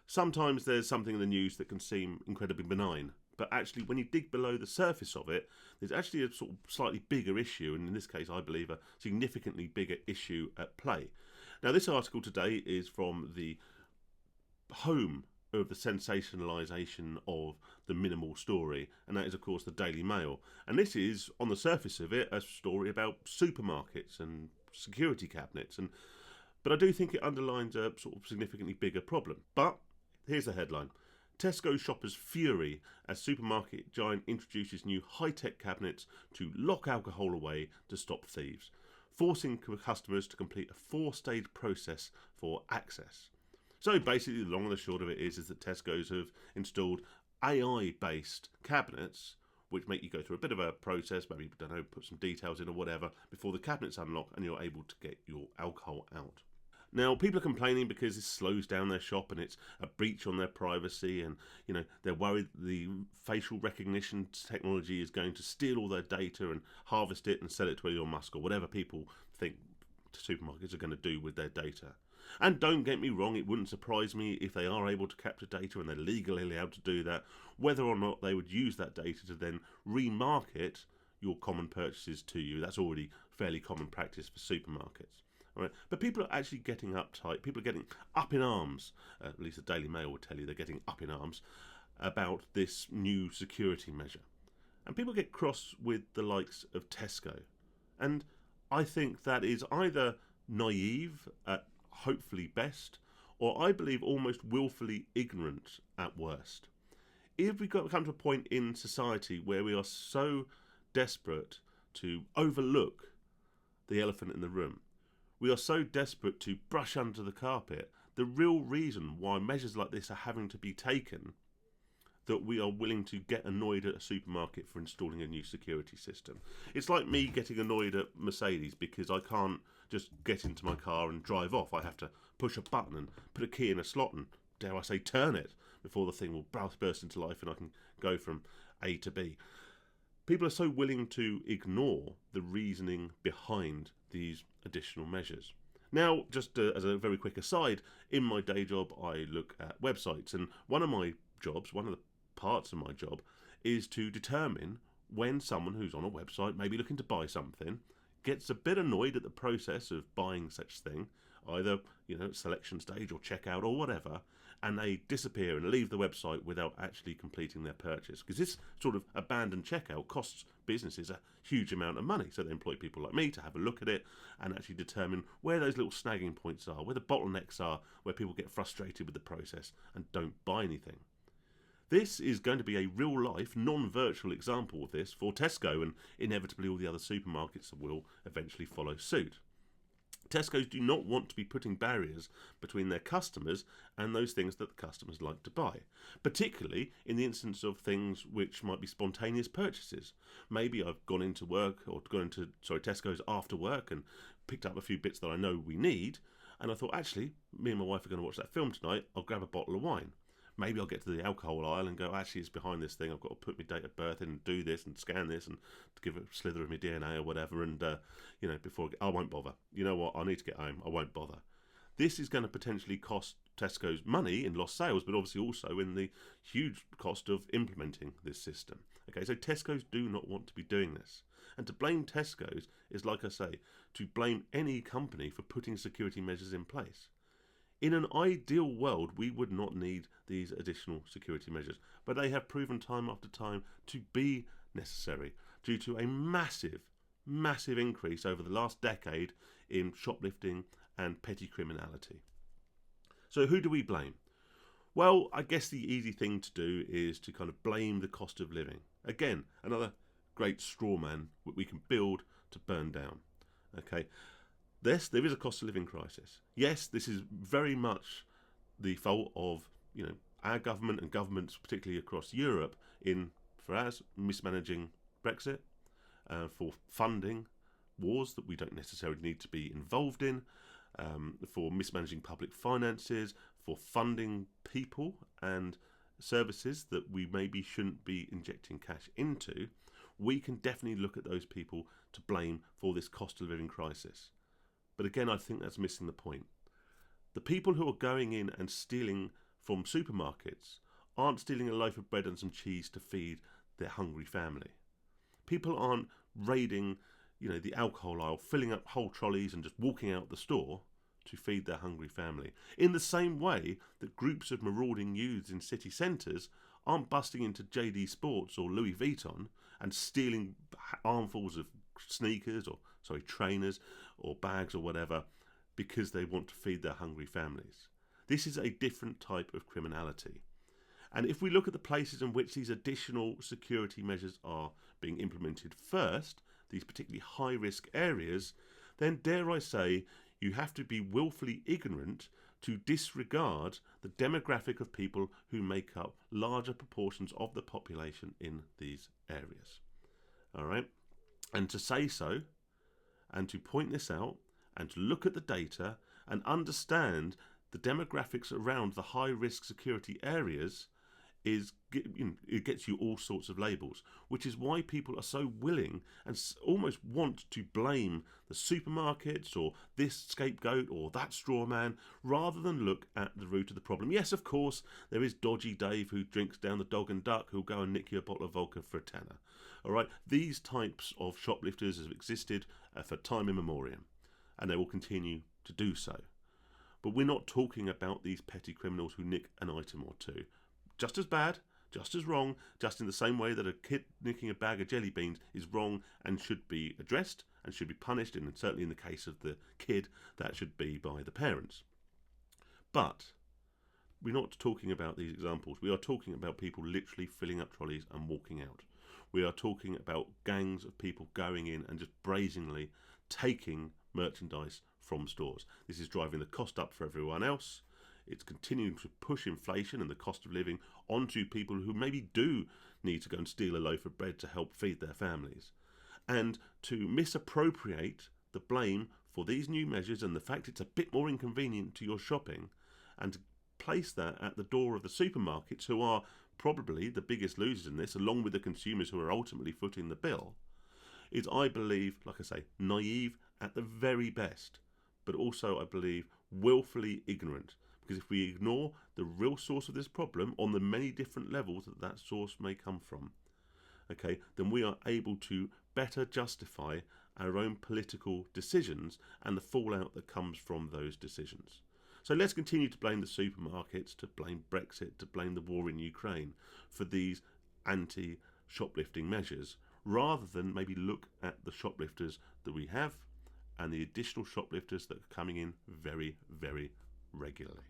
Sometimes there's something in the news that can seem incredibly benign, but actually when you dig below the surface of it, there's actually a sort of slightly bigger issue, and in this case I believe a significantly bigger issue at play. Now this article today is from the home of the sensationalisation of the minimal story, and that is of course the Daily Mail. And this is, on the surface of it, a story about supermarkets and security cabinets, but I do think it underlines a sort of significantly bigger problem. But here's the headline. Tesco shoppers fury as supermarket giant introduces new high-tech cabinets to lock alcohol away to stop thieves, forcing customers to complete a 4-stage process for access. So basically the long and the short of it is that Tesco's have installed AI-based cabinets which make you go through a bit of a process, maybe, I don't know, put some details in or whatever, before the cabinets unlock and you're able to get your alcohol out. Now, people are complaining because this slows down their shop and it's a breach on their privacy, and they're worried the facial recognition technology is going to steal all their data and harvest it and sell it to Elon Musk or whatever people think supermarkets are going to do with their data. And don't get me wrong, it wouldn't surprise me if they are able to capture data and they're legally allowed to do that, whether or not they would use that data to then remarket your common purchases to you. That's already fairly common practice for supermarkets. All right. But people are actually getting uptight. People are getting up in arms. At least the Daily Mail will tell you they're getting up in arms about this new security measure. And people get cross with the likes of Tesco. And I think that is either naive at hopefully best, or I believe almost willfully ignorant at worst. If we come to a point in society where we are so desperate to overlook the elephant in the room, we are so desperate to brush under the carpet the real reason why measures like this are having to be taken, that we are willing to get annoyed at a supermarket for installing a new security system. It's like me getting annoyed at Mercedes because I can't just get into my car and drive off. I have to push a button and put a key in a slot and, dare I say, turn it before the thing will burst into life and I can go from A to B. People are so willing to ignore the reasoning behind these additional measures. Now, just as a very quick aside, in my day job I look at websites, and one of the parts of my job is to determine when someone who's on a website, maybe looking to buy something, gets a bit annoyed at the process of buying such thing, either selection stage or checkout or whatever, and they disappear and leave the website without actually completing their purchase. Because this sort of abandoned checkout costs businesses a huge amount of money. So they employ people like me to have a look at it and actually determine where those little snagging points are, where the bottlenecks are, where people get frustrated with the process and don't buy anything. This is going to be a real-life, non-virtual example of this for Tesco, and inevitably all the other supermarkets will eventually follow suit. Tesco's do not want to be putting barriers between their customers and those things that the customers like to buy, particularly in the instance of things which might be spontaneous purchases. Maybe I've gone into work or gone into Tesco's after work and picked up a few bits that I know we need, and I thought, actually, me and my wife are going to watch that film tonight, I'll grab a bottle of wine. Maybe I'll get to the alcohol aisle and go, actually, it's behind this thing. I've got to put my date of birth in and do this and scan this and give it a slither of my DNA or whatever. And, before I won't bother. You know what? I need to get home. I won't bother. This is going to potentially cost Tesco's money in lost sales, but obviously also in the huge cost of implementing this system. Okay, so Tesco's do not want to be doing this. And to blame Tesco's is, like I say, to blame any company for putting security measures in place. In an ideal world, we would not need these additional security measures, but they have proven time after time to be necessary due to a massive increase over the last decade in shoplifting and petty criminality. So who do we blame? Well, I guess the easy thing to do is to kind of blame the cost of living. Again, another great straw man we can build to burn down. Okay. Yes, there is a cost of living crisis. Yes, this is very much the fault of our government and governments, particularly across Europe, for us mismanaging Brexit, for funding wars that we don't necessarily need to be involved in, for mismanaging public finances, for funding people and services that we maybe shouldn't be injecting cash into. We can definitely look at those people to blame for this cost of living crisis. But again, I think that's missing the point. The people who are going in and stealing from supermarkets aren't stealing a loaf of bread and some cheese to feed their hungry family. People aren't raiding, the alcohol aisle, filling up whole trolleys and just walking out the store to feed their hungry family. In the same way that groups of marauding youths in city centres aren't busting into JD Sports or Louis Vuitton and stealing armfuls of trainers or bags or whatever because they want to feed their hungry families. This is a different type of criminality. And if we look at the places in which these additional security measures are being implemented first, these particularly high-risk areas, then dare I say, you have to be willfully ignorant to disregard the demographic of people who make up larger proportions of the population in these areas. All right? And to say so, and to point this out, and to look at the data and understand the demographics around the high-risk security areas it gets you all sorts of labels, which is why people are so willing and almost want to blame the supermarkets or this scapegoat or that straw man rather than look at the root of the problem. Yes, of course, there is Dodgy Dave who drinks down the dog and duck who'll go and nick you a bottle of vodka for a tenner. All right, these types of shoplifters have existed for time immemorial, and they will continue to do so. But we're not talking about these petty criminals who nick an item or two. Just as bad, just as wrong, just in the same way that a kid nicking a bag of jelly beans is wrong and should be addressed and should be punished, and certainly in the case of the kid, that should be by the parents. But we're not talking about these examples. We are talking about people literally filling up trolleys and walking out. We are talking about gangs of people going in and just brazenly taking merchandise from stores. This is driving the cost up for everyone else. It's continuing to push inflation and the cost of living onto people who maybe do need to go and steal a loaf of bread to help feed their families. And to misappropriate the blame for these new measures and the fact it's a bit more inconvenient to your shopping, and to place that at the door of the supermarkets, who are probably the biggest losers in this, along with the consumers who are ultimately footing the bill, is, I believe, like I say, naive at the very best, but also, I believe, willfully ignorant. Because if we ignore the real source of this problem on the many different levels that source may come from, okay, then we are able to better justify our own political decisions and the fallout that comes from those decisions. So let's continue to blame the supermarkets, to blame Brexit, to blame the war in Ukraine for these anti-shoplifting measures, rather than maybe look at the shoplifters that we have and the additional shoplifters that are coming in very, very regularly.